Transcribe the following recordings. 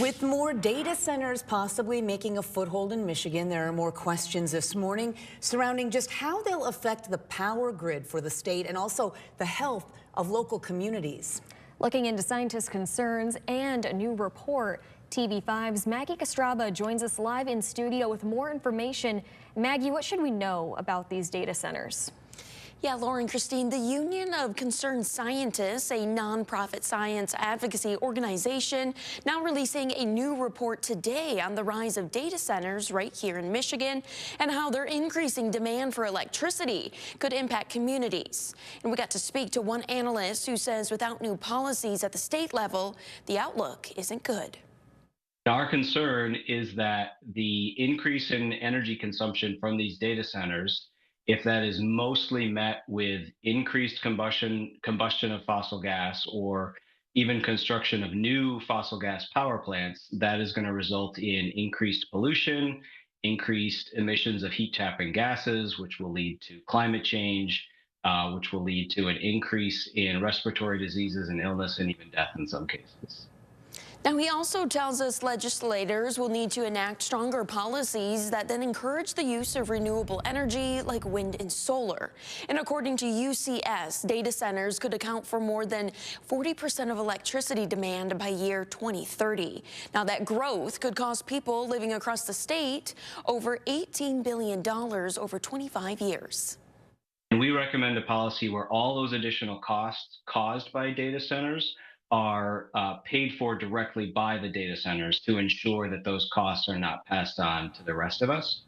With more data centers possibly making a foothold in Michigan, there are more questions this morning surrounding just how they'll affect the power grid for the state and also the health of local communities. Looking into scientists' concerns and a new report, TV5's Maggie Castraba joins us live in studio with more information. Maggie, what should we know about these data centers? Yeah, Lauren, Christine, the Union of Concerned Scientists, a nonprofit science advocacy organization, now releasing a new report today on the rise of data centers right here in Michigan and how their increasing demand for electricity could impact communities. And we got to speak to one analyst who says without new policies at the state level, the outlook isn't good. Our concern is that the increase in energy consumption from these data centers, if that is mostly met with increased combustion of fossil gas or even construction of new fossil gas power plants, that is going to result in increased pollution, increased emissions of heat trapping gases, which will lead to climate change, which will lead to an increase in respiratory diseases and illness and even death in some cases. Now, he also tells us legislators will need to enact stronger policies that then encourage the use of renewable energy like wind and solar. And according to UCS, data centers could account for more than 40% of electricity demand by year 2030. Now, that growth could cost people living across the state over $18 billion over 25 years. And we recommend a policy where all those additional costs caused by data centers are paid for directly by the data centers to ensure that those costs are not passed on to the rest of us.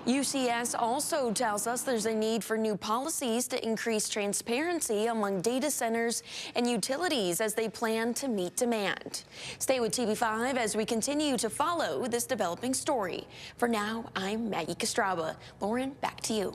UCS also tells us there's a need for new policies to increase transparency among data centers and utilities as they plan to meet demand. Stay with TV5 as we continue to follow this developing story. For now, I'm Maggie Castraba. Lauren, back to you.